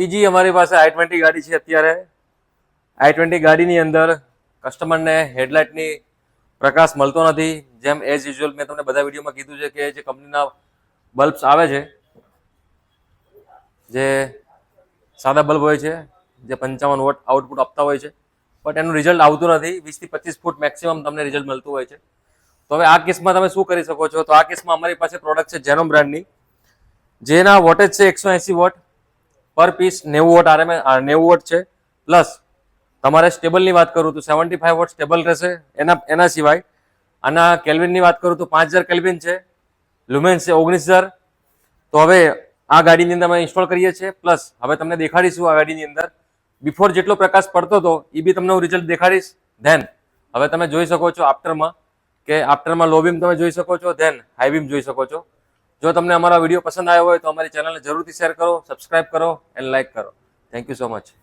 બીજી અમારી પાસે i20 ગાડી છે. અત્યારે i20 ગાડીની અંદર કસ્ટમરને હેડલાઇટની પ્રકાશ મળતો નથી. જેમ એઝ યુઝ્યુઅલ મેં તમને બધા વિડીયોમાં કીધું છે કે જે કંપનીના બલ્બ્સ આવે છે, જે સાદા બલ્બ હોય છે, જે 55 વોટ આઉટપુટ આપતા હોય છે, બટ એનું રિઝલ્ટ આવતું નથી. 20 થી 25 ફૂટ મેક્સિમમ તમને રિઝલ્ટ મળતું હોય છે. તો હવે આ કેસમાં તમે શું કરી શકો છો? તો આ કેસમાં અમારી પાસે પ્રોડક્ટ છે જેનોમ બ્રાન્ડની, જેના વોટેજ છે 180 વોટ પર પીસ, 90 વોટ આરએમએસ 90 વોટ છે. પ્લસ તમારે સ્ટેબલની વાત કરું તો 75 વોટ સ્ટેબલ રહેશે. એના સિવાય આના કેલ્વિનની વાત કરું તો 5000 કેલ્વિન છે, લુમેન્સ છે 19000. તો હવે આ ગાડીની અંદર અમે ઇન્સ્ટોલ કરીએ છીએ. પ્લસ હવે તમને દેખાડીશું આ ગાડીની અંદર બિફોર જેટલો પ્રકાશ પડતો હતો એ બી તમને હું રિઝલ્ટ દેખાડીશ. ધેન હવે તમે જોઈ શકો છો આફ્ટરમાં લો બીમ તમે જોઈ શકો છો, ધેન હાઈ બીમ જોઈ શકો છો. જો તમને અમારા વિડીયો પસંદ આવ્યો હોય તો અમારી ચેનલને જરૂરથી શેર કરો, સબસ્ક્રાઇબ કરો એન્ડ લાઇક કરો. Thank you so much.